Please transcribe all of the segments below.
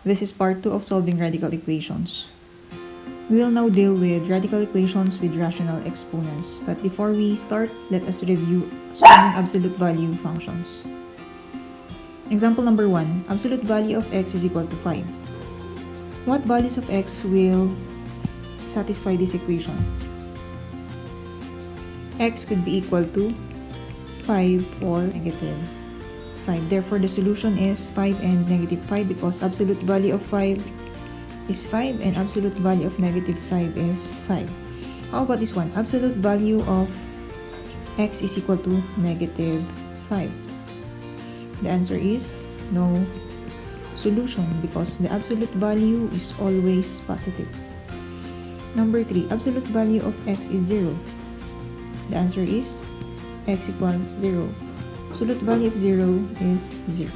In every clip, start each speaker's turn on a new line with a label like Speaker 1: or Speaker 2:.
Speaker 1: This is part 2 of solving radical equations. We will now deal with radical equations with rational exponents. But before we start, let us review solving absolute value functions. Example number 1, absolute value of x is equal to 5. What values of x will satisfy this equation? X could be equal to 5 or negative 5. Therefore, the solution is 5 and negative 5 because absolute value of 5 is 5 and absolute value of negative 5 is 5. How about this one? Absolute value of x is equal to negative 5. The answer is no solution because the absolute value is always positive. Number 3, absolute value of x is 0. The answer is x equals 0. Absolute value of 0 is 0.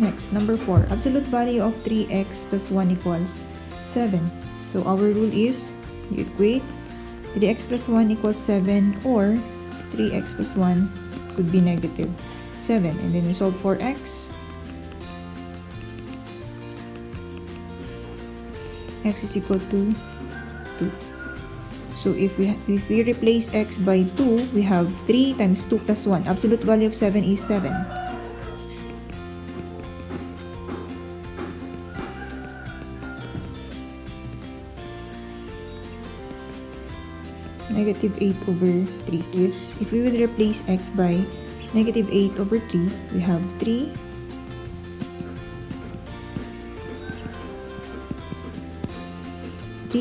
Speaker 1: Next, number 4, absolute value of 3x plus 1 equals 7. So our rule is you equate 3x plus 1 equals 7 or 3x plus 1 could be negative 7. And then we solve for x. X is equal to 2. So if we replace x by 2, we have 3 times 2 plus 1. Absolute value of 7 is 7. Negative 8 over 3 is, if we will replace x by negative 8 over 3, we have 3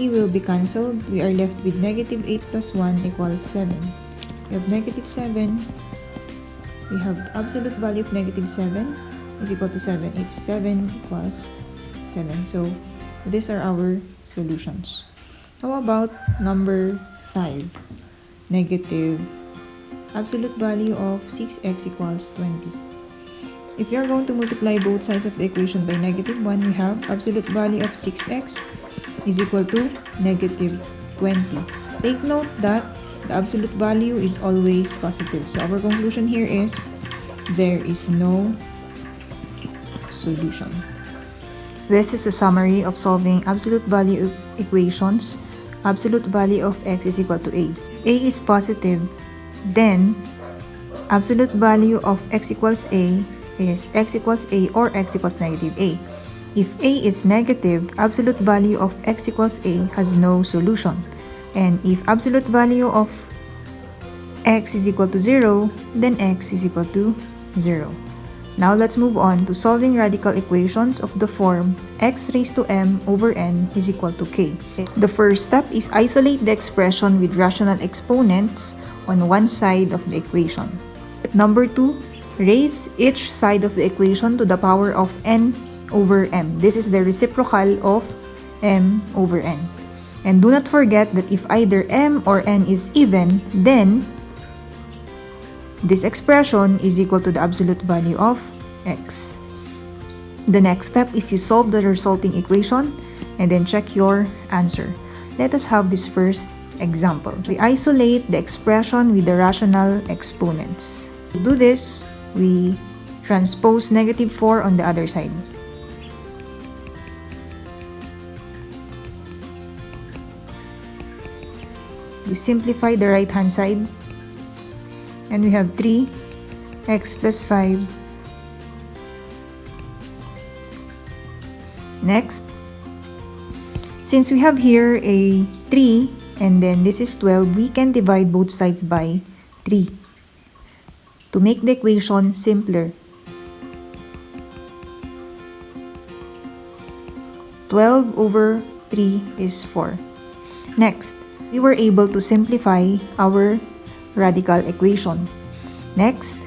Speaker 1: will be cancelled. We are left with negative 8 plus 1 equals 7. We have negative 7. We have absolute value of negative 7 is equal to 7. It's 7 equals 7. So these are our solutions. How about number 5? Negative absolute value of 6x equals 20. If you are going to multiply both sides of the equation by negative 1, we have absolute value of 6x is equal to negative 20. Take note that the absolute value is always positive. So our conclusion here is there is no solution. This is a summary of solving absolute value equations. Absolute value of x is equal to a. A is positive, then absolute value of x equals a is x equals a or x equals negative a. If a is negative, absolute value of x equals a has no solution. And if absolute value of x is equal to 0, then x is equal to 0. Now let's move on to solving radical equations of the form x raised to m over n is equal to k. The first step is isolate the expression with rational exponents on one side of the equation. Number 2, raise each side of the equation to the power of n over m. This is the reciprocal of m over n. And do not forget that if either m or n is even, then this expression is equal to the absolute value of x. The next step is you solve the resulting equation and then check your answer. Let us have this first example. We isolate the expression with the rational exponents. To do this, we transpose negative 4 on the other side. We simplify the right hand side and we have 3x plus 5. Next, since we have here a 3 and then this is 12, we can divide both sides by 3 to make the equation simpler. 12 over 3 is 4. Next, we were able to simplify our radical equation. Next,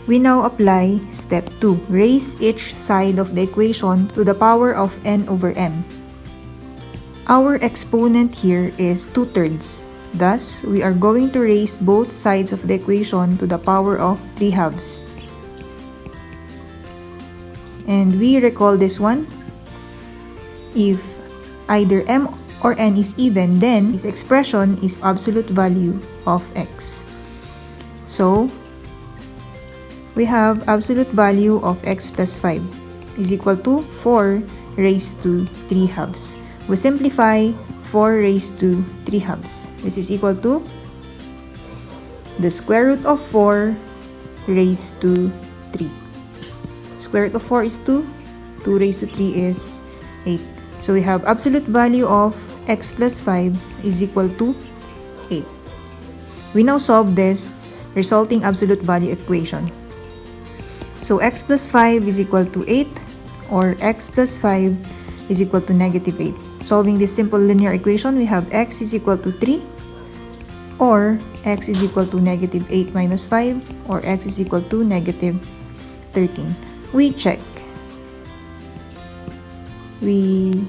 Speaker 1: we now apply step 2. Raise each side of the equation to the power of n over m. Our exponent here is 2/3. Thus, we are going to raise both sides of the equation to the power of 3/2. And we recall this one. If either m or n is even, then this expression is absolute value of x. So, we have absolute value of x plus 5. is equal to 4 raised to 3 halves. We simplify 4 raised to 3 halves. This is equal to the square root of 4 raised to 3. Square root of 4 is 2. 2 raised to 3 is 8. So we have absolute value of x plus 5 is equal to 8. We now solve this resulting absolute value equation. So x plus 5 is equal to 8, or x plus 5 is equal to negative 8. Solving this simple linear equation, we have x is equal to 3, or x is equal to negative 8 minus 5, or x is equal to negative 13. We check. We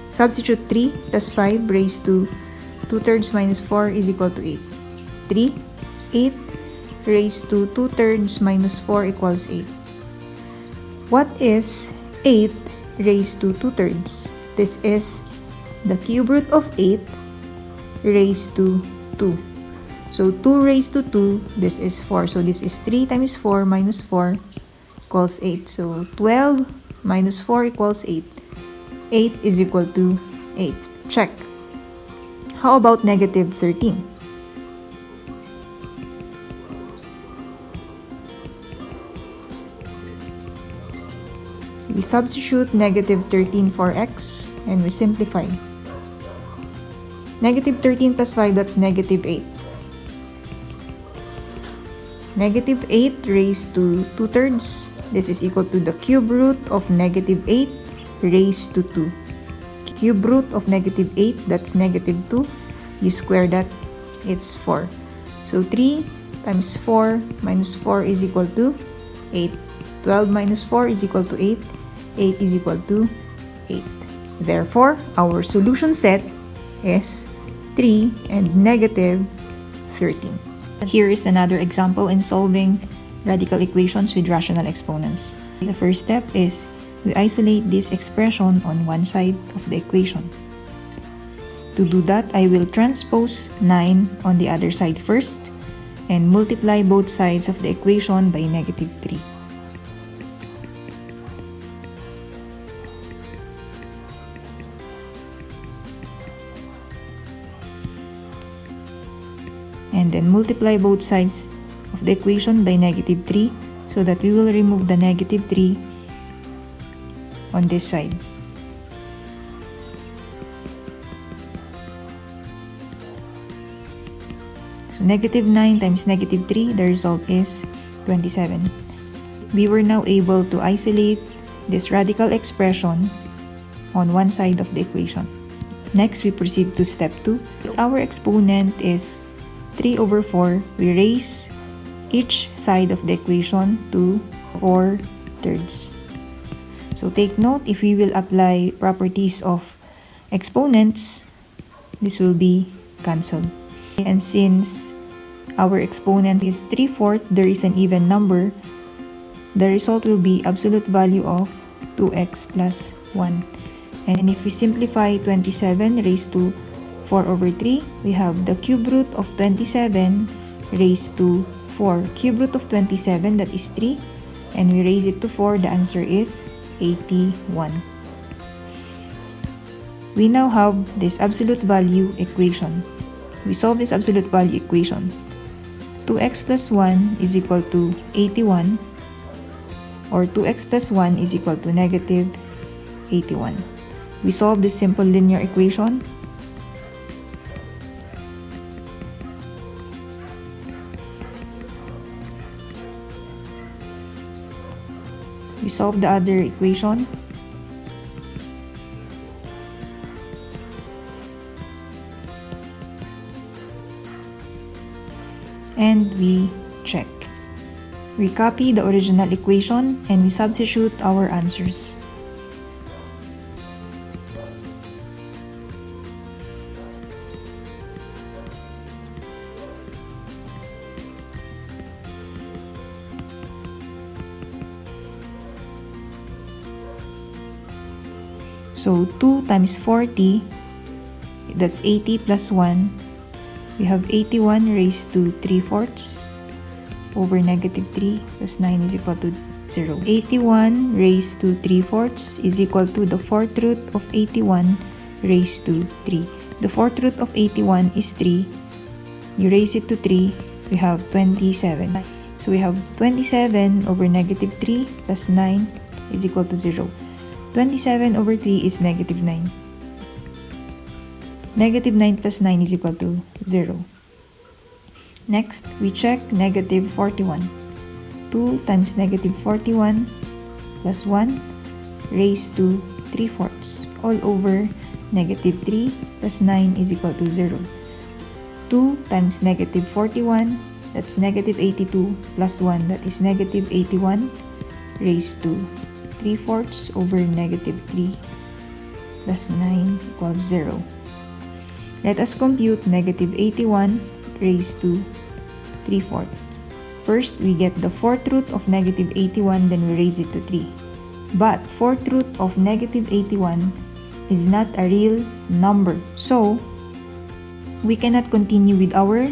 Speaker 1: substitute 3 plus 5 raised to 2/3 minus 4 is equal to 8. 3, 8 raised to 2/3 minus 4 equals 8. What is 8 raised to 2/3? This is the cube root of 8 raised to 2. So 2 raised to 2, this is 4. So this is 3 times 4 minus 4 equals 8. So 12 minus 4 equals 8. 8 is equal to 8. Check. How about negative 13? We substitute negative 13 for x and we simplify. Negative 13 plus 5, that's negative 8. Negative 8 raised to 2/3. This is equal to the cube root of negative 8 raised to 2. Cube root of negative 8, that's negative 2. You square that, it's 4. So 3 times 4 minus 4 is equal to 8. 12 minus 4 is equal to 8. 8 is equal to 8. Therefore, our solution set is 3 and negative 13. Here is another example in solving radical equations with rational exponents. The first step is we isolate this expression on one side of the equation. To do that, I will transpose 9 on the other side first and multiply both sides of the equation by negative 3. And then multiply both sides of the equation by negative 3 so that we will remove the negative 3 on this side. So negative 9 times negative 3, the result is 27. We were now able to isolate this radical expression on one side of the equation. Next, we proceed to step 2. Our exponent is 3 over 4, we raise each side of the equation to 4/3. So take note, if we will apply properties of exponents, this will be cancelled. And since our exponent is 3/4, there is an even number, the result will be absolute value of 2x plus 1. And if we simplify 27 raised to 4 over 3, we have the cube root of 27 raised to 4. Cube root of 27, that is 3. And we raise it to 4, the answer is 81. We now have this absolute value equation. We solve this absolute value equation. 2x plus 1 is equal to 81, or 2x plus 1 is equal to negative 81. We solve this simple linear equation. We solve the other equation. And we check. We copy the original equation and we substitute our answers. So 2 times 40, that's 80 plus 1. We have 81 raised to 3/4 over negative 3 plus 9 is equal to 0. 81 raised to 3/4 is equal to the 4th root of 81 raised to 3. The 4th root of 81 is 3. You raise it to 3, we have 27. So we have 27 over negative 3 plus 9 is equal to 0. 27 over 3 is negative 9. Negative 9 plus 9 is equal to 0. Next, we check negative 41. 2 times negative 41 plus 1 raised to 3/4 all over negative 3 plus 9 is equal to 0. 2 times negative 41, that's negative 82 plus 1, that is negative 81 raised to 3/4 over negative 3 plus 9 equals 0. Let us compute negative 81 raised to 3/4. First, we get the 4th root of negative 81, then we raise it to 3. But 4th root of negative 81 is not a real number. So, we cannot continue with our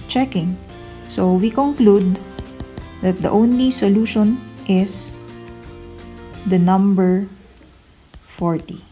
Speaker 1: checking. So, we conclude that the only solution is the number 40.